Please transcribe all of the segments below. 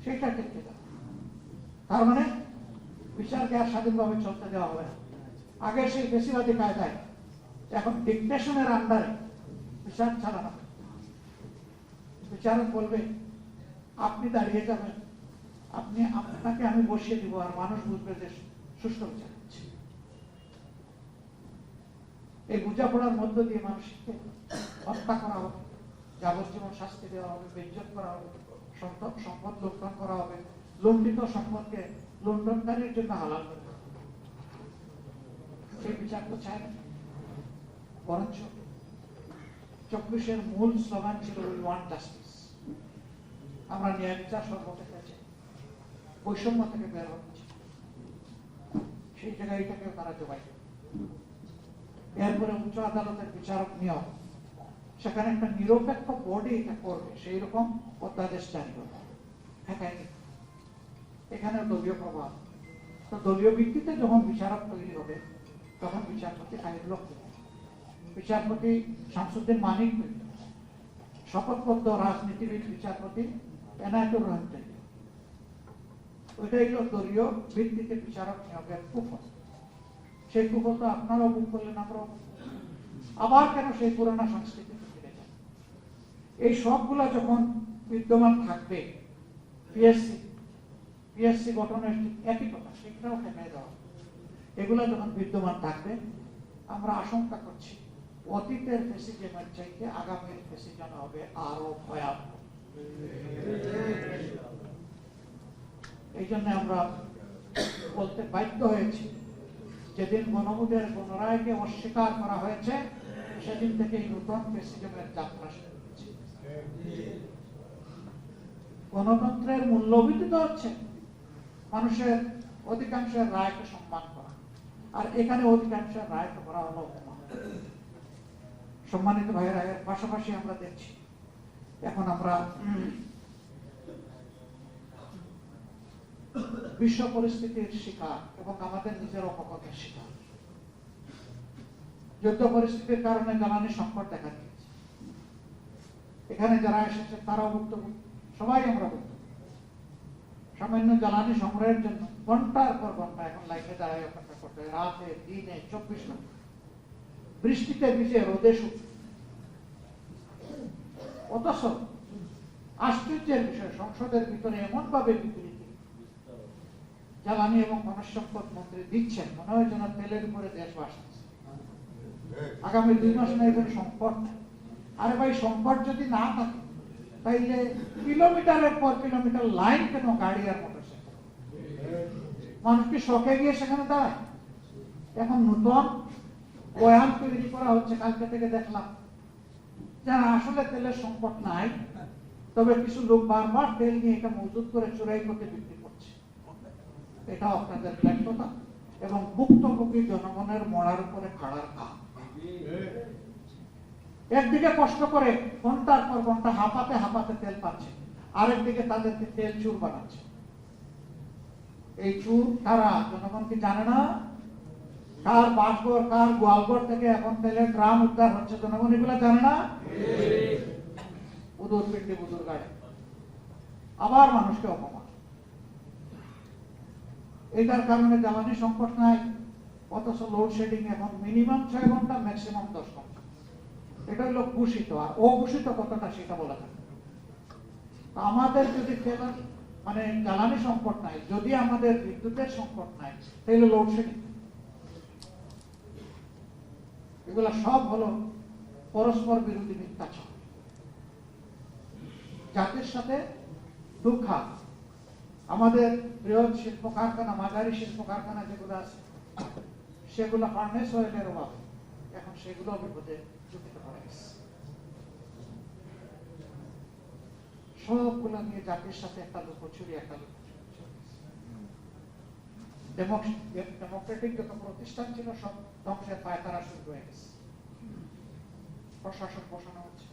সেটা টিকতে দেওয়া। তার মানে বিচারকে আর স্বাধীনভাবে চলতে দেওয়া হবে না। আগে সেই বেশিবাদী কায়দায়, এখন ডিকটেশনের আন্ডারে বিচার চালানো। বিচারক বলবে আপনি দাঁড়িয়ে যাবেন, আপনাকে আমি বসিয়ে দিব, আর মানুষ বুঝবে যে সুষ্ঠু বিচার হচ্ছে। এই বোঝাপড়ার মধ্য দিয়ে মানুষকে হত্যা করা হবে, যাবজ্জীবন শাস্তি দেওয়া হবে, বেইজ্জত করা হবে, সম্পদ লুণ্ঠন করা হবে, লুণ্ঠিত সম্পদকে লুণ্ঠনকারীর জন্য হালাল করে দেওয়া হবে। সেই বিচার তো চায় না। বরঞ্চ 24-এর মূল স্লোগান ছিল উই ওয়ান্ট জাস্টিস। আমরা ন্যায় বিচার সর্বক্ষেত্রে চাই, বৈষম্য থেকে বের হচ্ছে। সেই জায়গায় এটাকে তারা জোগাই দেবে। এরপরে উচ্চ আদালতের বিচারক নিয়োগ, সেখানে একটা নিরপেক্ষ বোর্ডে এটা করবে, সেই রকম অধ্যাদেশ জারি করবে। এখানে দলীয় প্রভাব, তো দলীয় ভিত্তিতে যখন বিচারক তৈরি হবে তখন বিচারপতি খায়রুল্লাহ, বিচারপতি শামসুদ্দিন মানিক, শপথবদ্ধ রাজনীতিবিদ বিচারপতি এনায়েতুর রহমান তৈরি। ওইটাই হলো দলীয় ভিত্তিতে বিচারক নিয়োগের কুফল। সেই কুফল তো আপনারাও ভোগ করলেন, আমরাও। আবার কেন সেই পুরোনো সংস্কৃতিতে ফিরে যায়? এই সবগুলা যখন বিদ্যমান থাকবে, পিএসসি গঠনের একই কথা, সেটাও ঠেকাই দেওয়া। এগুলা যখন বিদ্যমান থাকবে, আমরা আশঙ্কা করছি অতীতের ফ্যাসিজমের চাইতে আগামীর ফ্যাসিজম হবে আরো ভয়াবহ। এই জন্য আমরা বলতে বাধ্য হয়েছি, যেদিন গণভোটের গণরায়কে অস্বীকার করা হয়েছে সেদিন থেকে নতুন ফ্যাসিজমের যাত্রা শুরু হয়েছে। গণতন্ত্রের মূল্যভিত্তিত হচ্ছে মানুষের অধিকাংশের রায়কে সম্মান করা, আর এখানে অধিকাংশের রায়কে করা হলো অপমান। সম্মানিত ভাইয়েরা, এর পাশাপাশি আমরা দেখছি এখন আমরা বিশ্ব পরিস্থিতির শিকার এবং আমাদের নিজের অপকর্মের শিকার। যুদ্ধ পরিস্থিতির কারণে জ্বালানি সংকট দেখা দিয়েছে। এখানে যারা এসেছে তারাও ভুক্তভোগী, সবাই আমরা ভুক্তভোগী। সামান্য জ্বালানি সংগ্রহের জন্য ঘন্টার পর ঘন্টা এখন লাইনে দাঁড়ায় অপেক্ষা করতে হয়, রাতে দিনে 24 ঘন্টা, বৃষ্টিতে ভিজে রোদে শুকিয়ে। অথচ আশ্চর্যের বিষয়, সংসদের ভিতরে এমন ভাবে বিবৃতি জ্বালানি এবং খনিজ সম্পদ মন্ত্রী দিচ্ছেন, মনে হয় যেন তেলের উপরে দেশ ভাসতেছে। আগামী 2 মাস না এখানে সংকট নেই। আরে ভাই, সংকট যদি না থাকে তাইলে কিলোমিটারের পর কিলোমিটার লাইন কেন গাড়ি আর মোটরসাইকেল? মানুষ কি শখে গিয়ে সেখানে দাঁড়ায়? এখন নতুন বয়ান তৈরি করা হচ্ছে, কালকে থেকে দেখলাম, যারা আসলে তেলের সংকট নাই, তবে কিছু লোক বারবার তেল নিয়ে এটা মজুত করে চোরাই করতে বিক্রি করছে। এটাও আপনাদের ব্যর্থতা এবং ভুক্তভোগী জনগণের মরার উপরে খাড়ার কাজ। একদিকে কষ্ট করে ঘন্টার পর ঘন্টা হাঁপাতে হাঁপাতে তেল পাচ্ছে, আরেকদিকে তাদেরকে তেল চুর বানাচ্ছে। এই চুর কারা? জনগণ কি জানে না? কার বাসঘর, কার গোয়ালঘর থেকে এখন তেলের ড্রাম উদ্ধার হচ্ছে, জনগণ এগুলো জানে না? উদুর পিন্ডি বুদুর গাড়ি, আবার মানুষকে অপমান। এটার কারণে জ্বালানি সংকট নাই, অথচ লোডশেডিং এখন মিনিমাম 6 ঘন্টা, ম্যাক্সিমাম 10 ঘন্টা। এটা হলো ঘোষিত, আর অঘোষিত কতটা সেটা বলা যায়। আমাদের যদি মানে জ্বালানি সংকট নাই, যদি আমাদের বিদ্যুতের সংকট নাই, তাহলে লোডশেডিং। এগুলা সব হলো পরস্পর বিরোধী মিথ্যাচার। জাতির সাথে দুঃখা আমাদের বৃহৎ শিল্প কারখানা, মাঝারি শিল্প কারখানা যেগুলো আছে, সেগুলো ফার্নেস অয়েলের অভাবে এখন সেগুলো বিপদে ঝুঁকিতে পড়ে গেছে। সবগুলো নিয়ে জাতির সাথে একটা লুকোচুরি, ডেমোক্রেটিক যত প্রতিষ্ঠান ছিল সব ধ্বংসের পায়তারা শুরু হয়ে গেছে। প্রশাসন বসানো হচ্ছে,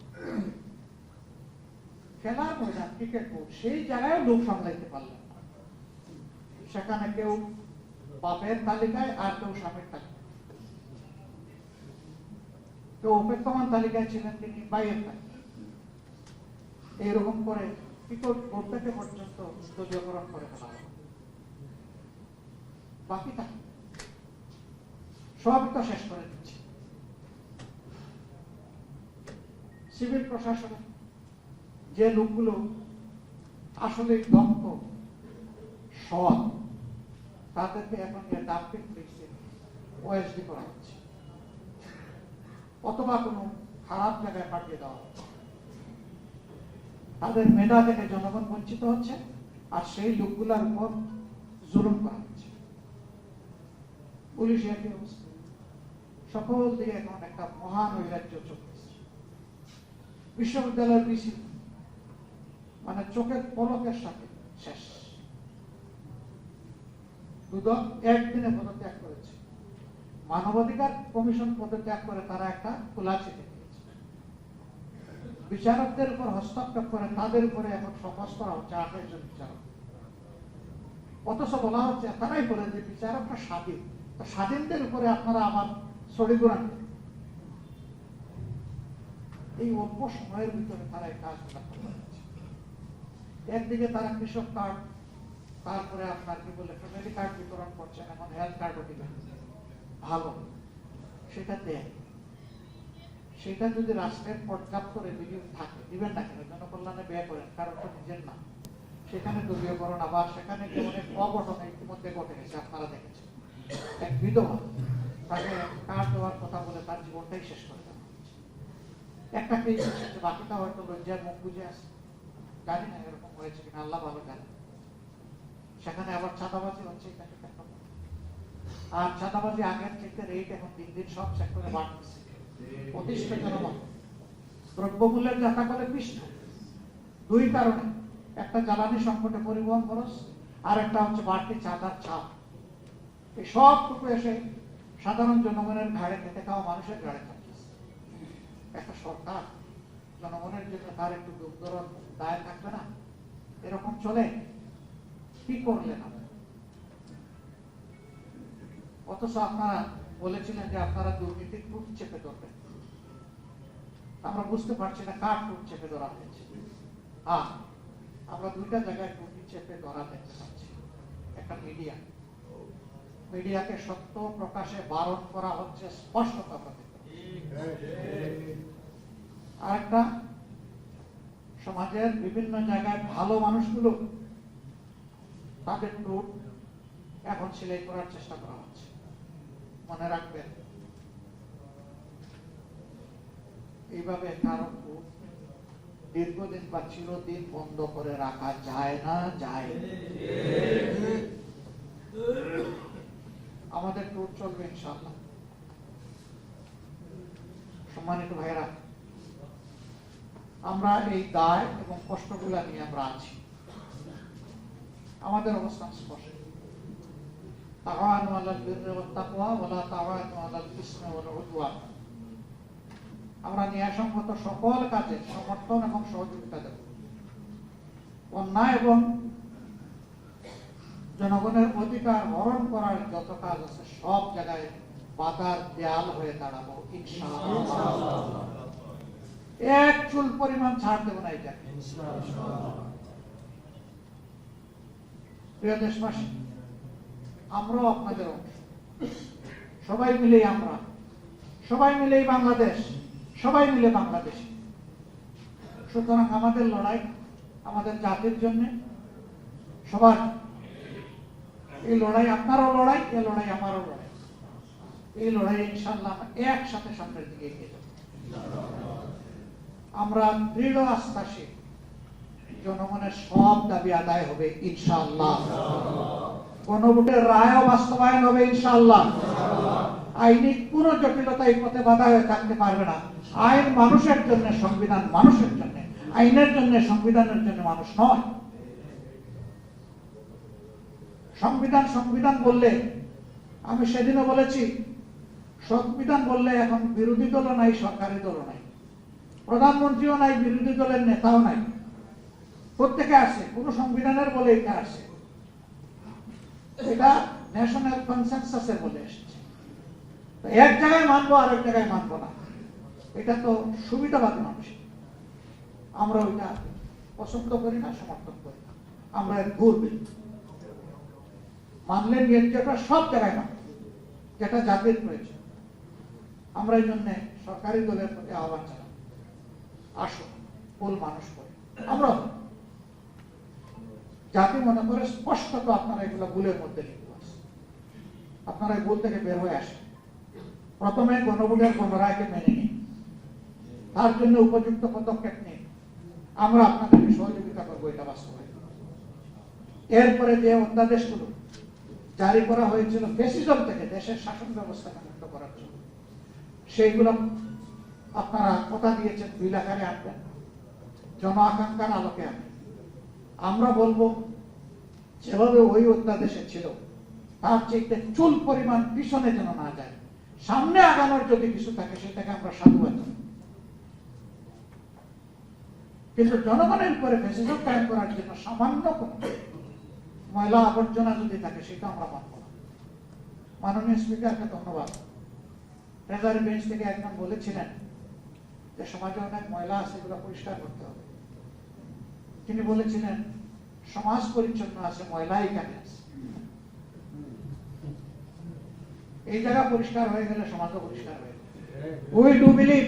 খেলার ময়দান, ক্রিকেট বোর্ড, সেই জায়গায় লোক সামলাইতে পারলেন না। সেখানে কেউ বাপের তালিকায় আর কেউ স্বামীর তালিকায়, কেউ অপেক্ষমান তালিকায় ছিলেন তিনি বাইরের তালিকায়। এইরকম করে কিন্তু ভোট থেকে পর্যন্ত দলীয়করণ করে ফেলা হবে, বাকি থাকে সবই তো শেষ করে দিচ্ছে। সিভিল প্রশাসনে যে লোকগুলো আসলে দক্ষ সৎ, তাদেরকে এখন ডাম্পিং ফিক্সে ওএসডি করা হচ্ছে, অথবা কোনো খারাপ জায়গায় পাঠিয়ে দেওয়া হচ্ছে। তাদের মেধা থেকে জনগণ বঞ্চিত হচ্ছে, আর সেই লোকগুলোর উপর জুলুম করা হচ্ছে। পুলিশ একই অবস্থা, সকল দিকে এখন একটা মহান নৈরাজ্য চলতেছে। বিশ্ববিদ্যালয়ের বিসি মানে চোখের পলকের সাথে শেষ। দুদক একদিনে পদত্যাগ করেছে, মানবাধিকার কমিশন পদত্যাগ করে তারা একটা খোলা চিঠি দিয়েছে। বিচারকদের উপর হস্তক্ষেপ করে তাদের উপরে এখন ফোকাস করা হচ্ছে 28 জন বিচারক। অথচ বলা হচ্ছে, তারাই বলে যে বিচারকটা স্বাধীন, তো স্বাধীনদের উপরে আপনারা আবার ছড়িঘোড়া। এই অল্প সময়ের ভিতরে তারা এই কাজগুলো করতে পারছে। একদিকে তারা কৃষক কার্ড, তারপরে আপনার কি বলে ফ্যামিলি কার্ড বিতরণ করছেন, এখন হেলথ কার্ডও দিবেন, ভালো, সেটা দেয়। সেটা যদি রাষ্ট্রের পর্যাপ্ত রেভিনিউ থাকে, দিবেন না কেন, জনকল্যাণে ব্যয় করেন, কারণ তো নিজের না। সেখানে দলীয়করণ, আবার সেখানে যেমন অঘটন ইতিমধ্যে ঘটে গেছে, আপনারা দেখেছেন। এক বিধবা, তাকে কার্ড দেওয়ার কথা বলে তার জীবনটাই শেষ করে দেওয়া হচ্ছে। একটা কেস এসেছে, বাকিটা হয়তো লজ্জার মুখ বুঝে আসে, জানি না এরকম হয়েছে কিনা, আল্লাহ ভালো জানে। সেখানে আবার চাঁদাবাজি হচ্ছে, আর চাঁদাবাজি আগের থেকে রেট এখন দিন দিন সব সেক্টরে বাড়তেছে। প্রতিষ্ঠা জনমত দ্রব্যমূল্যের যাতা করে পৃষ্ঠ, দুই কারণে, একটা জ্বালানি সংকটে পরিবহন খরচ, আর একটা হচ্ছে বাড়তি চাঁদার ছাপ। এই সবটুকু এসে সাধারণ জনগণের ঘাড়ে খেতে খাওয়া মানুষের ঘাড়ে থাকতেছে। একটা সরকার জনগণের জন্য তার একটু দুর্দরণ দায় থাকবে না? এরকম চলে কি করলেন আপনি? অথচ আপনারা বলেছিলেন যে আপনারা দুর্নীতির টুট চেপে ধরবেন। আমরা বুঝতে পারছি না কার টুট চেপে ধরা হয়েছে। আমরা দুইটা জায়গায় টুট চেপে ধরা দেখতে পাচ্ছি। একটা মিডিয়াকে সত্য প্রকাশে বারণ করা হচ্ছে, স্পষ্টতা প্রতীক। আর একটা, সমাজের বিভিন্ন জায়গায় ভালো মানুষগুলো তাদের টুট এখন সেলাই করার চেষ্টা করা হচ্ছে। মনে রাখবেন, এইভাবে কারো টুট দীর্ঘদিন বা চিরদিন বন্ধ করে রাখা যায় না, যায়। আমাদের টুট চলবে ইনশাআল্লাহ। সম্মানিত ভাইরা, আমরা এই দায় এবং কষ্টগুলা নিয়ে আমরা আছি। আমাদের অবস্থান স্পষ্ট। তাআওয়ানু আলাল বিররি ওয়াত তাকওয়া ওয়া লা তাআওয়ানু আলাল ইসমি ওয়াল উদওয়ান। আমরা ন্যায়সঙ্গত সকল কাজে সমর্থন এবং সহযোগিতা দেব। অন্যায় এবং জনগণের অধিকার হরণ করার যত কাজ আছে সব জায়গায় বাধার দেয়াল হয়ে দাঁড়াবো ইনশাআল্লাহ। এক চুল পরিমাণ ছাড় দেব না এটা। প্রিয় দেশবাসী, আমরাও আপনাদের অংশ, সবাই মিলেই আমরা, সবাই মিলেই বাংলাদেশ, সবাই মিলে বাংলাদেশ। সুতরাং আমাদের লড়াই আমাদের জাতির জন্য, সবার। এই লড়াই আপনারও লড়াই, এই লড়াই আমারও লড়াই। এই লড়াই ইনশাআল্লাহ একসাথে সামনের দিকে এগিয়ে যাব। আমরা দৃঢ় আস্থাশীল, জনগণের সব দাবি আদায় হবে ইনশাআল্লাহ। গণভোটের রায়ও বাস্তবায়ন হবে ইনশাআল্লাহ। আইনি কোন জটিলতা এই পথে বাধা হয়ে থাকতে পারবে না। আইন মানুষের জন্য, সংবিধান মানুষের জন্য, আইনের জন্য, সংবিধানের জন্য মানুষ নয়। সংবিধান সংবিধান বললে, আমি সেদিনও বলেছি, সংবিধান বললে এখন বিরোধী দলও নাই, সরকারি দলও নাই, প্রধানমন্ত্রীও নাই, বিরোধী দলের নেতাও নাই, প্রত্যেকে আসে। কোন সংবিধানের বলে এটা আসে, এটা ন্যাশনাল কনসেনসাসের বলে এসেছে। এক জায়গায় মানবো, আরেক জায়গায় মানবো না, এটা তো সুবিধাবাদী মানুষ। আমরা ওইটা পছন্দ করি না, সমর্থন করি না, আমরা এর ঘুর বিরোধী। মানলে ন্যায্যটা সব জায়গায় মানব, যেটা জাতির প্রয়োজন। আমরা এই জন্য সরকারি দলের প্রতি আহ্বান জানাই, আসুন ভুল মানুষ করে আমরা জাতি মনে করে স্পষ্টত আপনারা এগুলো ভুলের মধ্যে লিপ্ত আছেন, আপনারা এই ভুল থেকে বের হয়ে আসেন। প্রথমে গণভোটের গণরায়কে মেনে নিন, তার জন্য উপযুক্ত পদক্ষেপ নিন, আমরা আপনাদেরকে সহযোগিতা করবো এটা বাস্তবায়ন। এরপরে যে অধ্যাদেশগুলো জারি করা হয়েছিল ফ্যাসিজম থেকে দেশের শাসন ব্যবস্থাকে মুক্ত করার জন্য, সেইগুলো আপনারা কথা দিয়েছেন বিল আকারে আনবেন, জন আকাঙ্ক্ষার আলোকে আনবেন। আমরা বলবো যেভাবে ওই অধ্যাদেশে ছিল তার চাইতে চুল পরিমাণ পিছনে যেন না যায়, সামনে আগানোর যদি কিছু থাকে সেটাকে আমরা সাধুবাদ জানাই। কিন্তু জনগণের উপরে ফ্যাসিজম কায়েম করার জন্য সামান্য কোন ময়লা আবর্জনা যদি থাকে সেটা আমরা মানব না। মাননীয় স্পিকারকে ধন্যবাদ। ট্রেজারি বেঞ্চ থেকে একজন বলেছিলেন যে সমাজে অনেক ময়লা আছে, এগুলো পরিষ্কার করতে হবে। তিনি বলেছিলেন সমাজ পরিচ্ছন্ন আছে, ময়লা এখানে আছে। এই জায়গা পরিষ্কার হয়ে গেলে সমাজও পরিষ্কার হয়ে যাবে। উই ডু বিলিভ,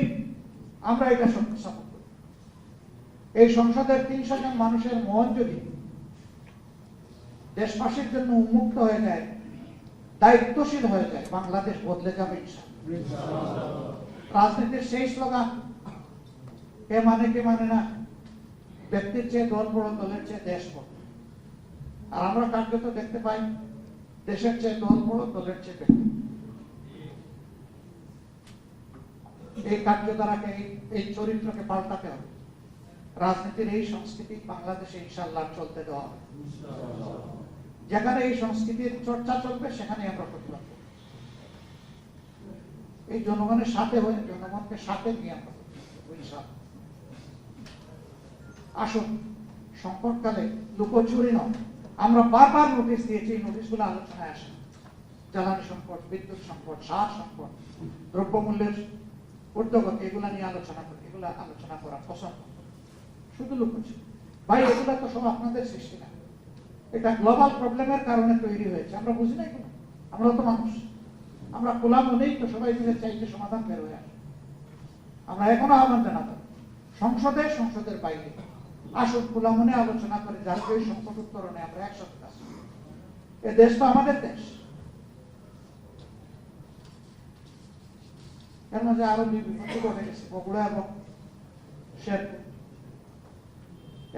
আমরা এটা সাপোর্ট করি। এই সংসদের ৩০০ জন মানুষের মন যদি দেশবাসীর জন্য উন্মুক্ত হয়ে যায়, দায়িত্বশীল হয়ে যায়, বাংলাদেশ বদলে যাবে ইনশাআল্লাহ। রাজনীতির সেই স্লোগান কে মানে কে মানে না, ব্যক্তির চেয়ে দল বড়, দলের চেয়ে দেশ বড়। আর আমরা কার্যত দেখতে পাই দেশের চেয়ে দল বড়, দলের চেয়ে ব্যক্তি। এই কার্যধারাকে, এই চরিত্রকে পাল্টাতে হবে। রাজনীতির এই সংস্কৃতি বাংলাদেশে ইনশাআল্লাহ চলতে দেওয়া হবে। যেখানে এই সংস্কৃতির চর্চা চলবে সেখানে আমরা প্রতিবাদ করব। এই জনগণের সাথে হয়ে, জনগণকে সাথে নিয়ে আমরা ইনশাআল্লাহ। আসুন, সংকটকালে লুকোচুরি নয়, আমরা বারবার নোটিশ দিয়েছি, এই নোটিশগুলো আলোচনায় আসে। জ্বালানি সংকট, বিদ্যুৎ সংকট, সার সংকট, দ্রব্যমূল্যের ঊর্ধ্বগতি, এগুলা নিয়ে আলোচনা করি, এগুলা আলোচনা করা পছন্দ। শুধু লুকোচুরি ভাই, এগুলা তো সব আপনাদের সৃষ্টি না, এটা গ্লোবাল প্রবলেমের কারণে তৈরি হয়েছে। আমরা বুঝি নাই কেন? আমরা তো মানুষ, আমরা খোলা মনেই তো সবাই মিলে চাইতে সমাধান বের হয়ে আসে। আমরা এখনো আহ্বান জানাবো সংসদে, সংসদের বাইরে আসুন, খোলা মনে আলোচনা করে যাতে এই সংকট উত্তরণে আমরা একসাথে কাজ করি। এ দেশ তো আমাদের দেশ। এর মাঝে আরো দুই বিপত্তি ঘটে গেছে, বগুড়া এবং শেরপুর।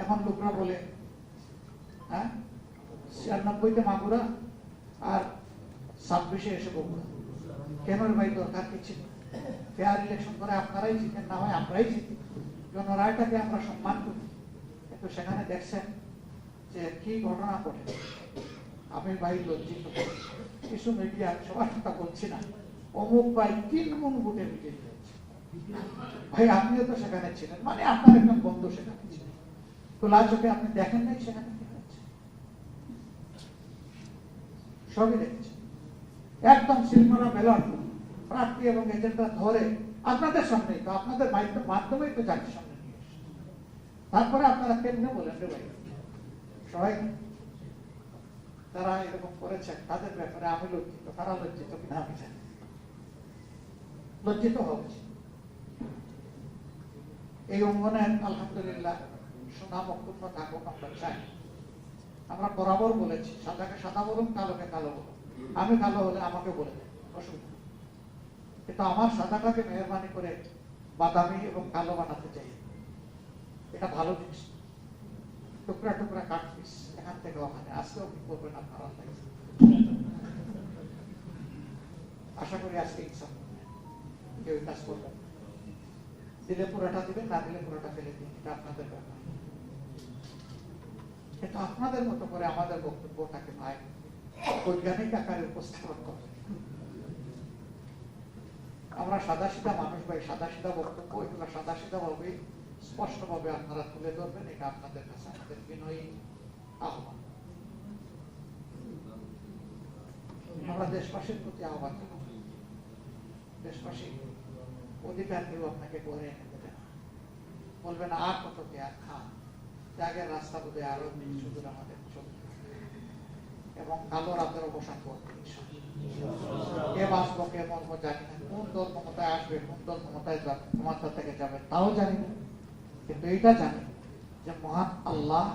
এখন লোকরা বলে ৯৬-তে মাগুরা আর ২৬-এ এসে বগুড়া। কেন ভাই, দরকার কি ছিল? ফেয়ার ইলেকশন করে আপনারাই জিতেন, না হয় আমরাই জিতি, জনরায়টাকে আমরা সম্মান করি। কিন্তু সেখানে দেখছেন যে কি ঘটনা ঘটে। আমি ভাই লজ্জিত, কিছু মিডিয়া, সবার কথা বলছি না, অমুক ভাই ৩ গুণ ভোটে বিজয়ী হয়েছে। ভাই আপনিও তো সেখানে ছিলেন, মানে আপনার একজন বন্ধু সেখানে ছিলেন, খোলা চোখে আপনি দেখেন নাই সেখানে কি হয়েছে? সবই দেখছেন। একদম সিলমারা ব্যালট প্রার্থী এবং এজেন্টরা ধরে আপনাদের সামনে, তো আপনাদের মাধ্যমেই তো জাতির সামনে নিয়ে এসে, তারপরে আপনারা কেমনে বলেন রে ভাই? সবাই তারা এরকম করেছেন, তাদের ব্যাপারে আমি লজ্জিত, তারা লজ্জিত কিনা আমি জানি, লজ্জিত হওয়া উচিত। এই অঙ্গনে আলহামদুলিল্লাহ সুনাম অক্ষুণ্ণ থাকুক, আমরা চাই। আমরা বরাবর বলেছি, সাদাকে সাদা বলুন, কালোকে কালো বলুন। আমি কালো হলে আমাকে বলে দেন, অসুবিধা। কিন্তু আমার সাদাটাকে মেহরবানি করে বাদামি এবং কালো বানাতে চাই, এটা ভালো জিনিস। টুকরা টুকরা কাট পিস এখান থেকে ওখানে, আজকেও কি করবেন আপনারা? আশা করি আজকে ইনসাফ কেউ কাজ করবেন, দিলে পুরোটা দিবেন, না দিলে পুরোটা ফেলে দিন, এটা আপনাদের ব্যাপার। কিন্তু আপনাদের মতো করে আমাদের বক্তব্যটাকে ভাই বৈজ্ঞানিক আকারে উপস্থাপন করবেন। আমরা সাদা সিধা মানুষ ভাই, সাদা সিধা বক্তব্য, এগুলো সাদা সিধা ভাবে স্পষ্ট ভাবে আপনারা তুলে ধরবেন, এটা আপনাদের কাছে আমাদের বিনয়ী আহ্বান। আমরা দেশবাসীর প্রতি আহ্বান জানাবো, দেশবাসী অধিকার কেউ আপনাকে করে এনে দেবে না, বলবেন আর কত কে আর খা, ত্যাগের রাস্তা বোধহয় আরো কিছু দূর আমাদের চলবে এবং কালো রাতের অবসান করতে কে বাঁচবো কে মরবো জানি না, কোন দল ক্ষমতায় আসবে কোন দল ক্ষমতা থেকে যাবে তাও জানি না, কিন্তু এইটা জানি যে মহান আল্লাহ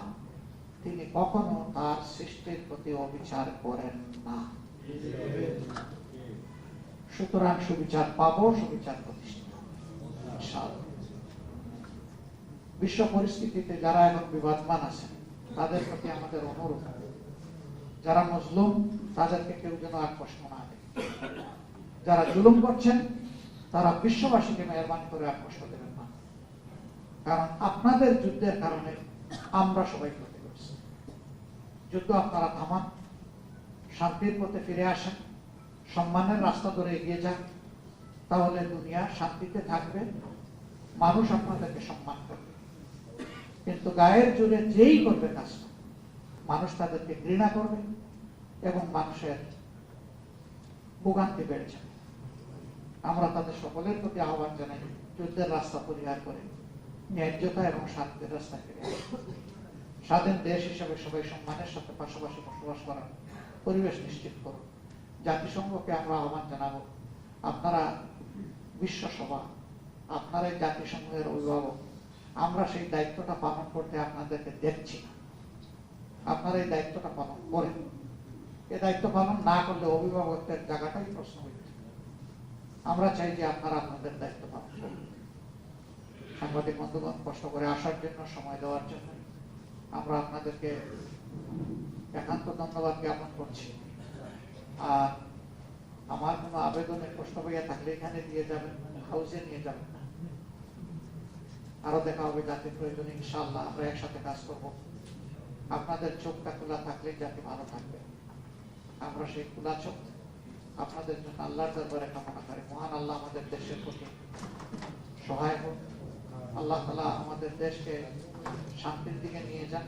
তিনি কখনো তার সৃষ্টির প্রতি অবিচার করেন না। সুতরাং সুবিচার পাবো, সুবিচার প্রতিষ্ঠিত ইনশাআল্লাহ। বিশ্ব পরিস্থিতিতে যারা এখন বিবাদমান আছেন তাদের প্রতি আমাদের অনুরোধ, যারা মজলুম তাদেরকে কেউ যেন আর কষ্ট না দেয়, যারা জুলুম করছেন তারা বিশ্ববাসীকে মেহরবানি করে আর কষ্ট দেবেন না, কারণ আপনাদের যুদ্ধের কারণে আমরা সবাই ক্ষতিগ্রস্ত। যুদ্ধ আপনারা থামান, শান্তির পথে ফিরে আসেন, সম্মানের রাস্তা ধরে এগিয়ে যান, তাহলে দুনিয়া শান্তিতে থাকবে, মানুষ আপনাদেরকে সম্মান করবে। কিন্তু গায়ের জোরে যেই করবে কাজটা, মানুষ তাদেরকে ঘৃণা করবে এবং মানুষের ভোগান্তি বেড়ে যাবে। আমরা তাদের সকলের প্রতি আহ্বান জানাই, যুদ্ধের রাস্তা পরিহার করে ন্যায্যতা এবং শান্তির রাস্তা ফিরে আসবে। স্বাধীন দেশ হিসেবে সবাই সম্মানের সাথে পাশাপাশি বসবাস করার পরিবেশ নিশ্চিত করুন। জাতিসংঘকে আমরা আহ্বান জানাবো, আপনারা বিশ্বসভা, আপনারা এই জাতিসংঘের অভিভাবক, আমরা সেই দায়িত্বটা পালন করতে আপনাদেরকে দেখছি না, আপনারা এই দায়িত্বটা পালন করেন। এই দায়িত্ব পালন না করলে অভিভাবকদের জায়গাটাই প্রশ্ন হচ্ছে। আমরা চাই যে আপনারা আপনাদের দায়িত্ব পালন করুন। সাংবাদিক বন্ধুগণ, কষ্ট করে আসার জন্য, সময় দেওয়ার জন্য আমরা আপনাদেরকে একান্ত ধন্যবাদ জ্ঞাপন করছি। আর আমার কোনো আবেদনের কষ্ট হইয়া থাকলে এখানে দিয়ে যাবেন, হাউসে নিয়ে যাবেন না। আরো দেখা হবে জাতির প্রয়োজনে, ইনশাআল্লাহ আমরা একসাথে কাজ করব। আপনাদের চোখটা খোলা থাকলে জাতি ভালো থাকবে। আমরা সেই খোলা চোখ আপনাদের জন্য আল্লাহর দরবারে কামনা করি। মহান আল্লাহ আমাদের দেশের প্রতি সহায় হোক। আল্লাহ তাআলা আমাদের দেশকে শান্তির দিকে নিয়ে যান।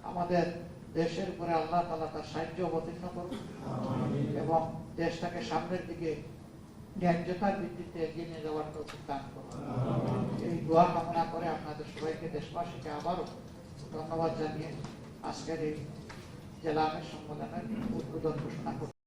আমাদের দেশের উপরে আল্লাহ তাআলা তার সাহায্য অবতীর্ণ করুন এবং দেশটাকে সামনের দিকে ন্যায্যতার ভিত্তিতে এগিয়ে নিয়ে যাওয়ার তৌফিক দান করুন। এই দোয়া কামনা করে আপনাদের সবাইকে, দেশবাসীকে আবারও ধন্যবাদ জানিয়ে আজকের এই জেলা আমির সম্মেলনের উদ্বোধন ঘোষণা করুন।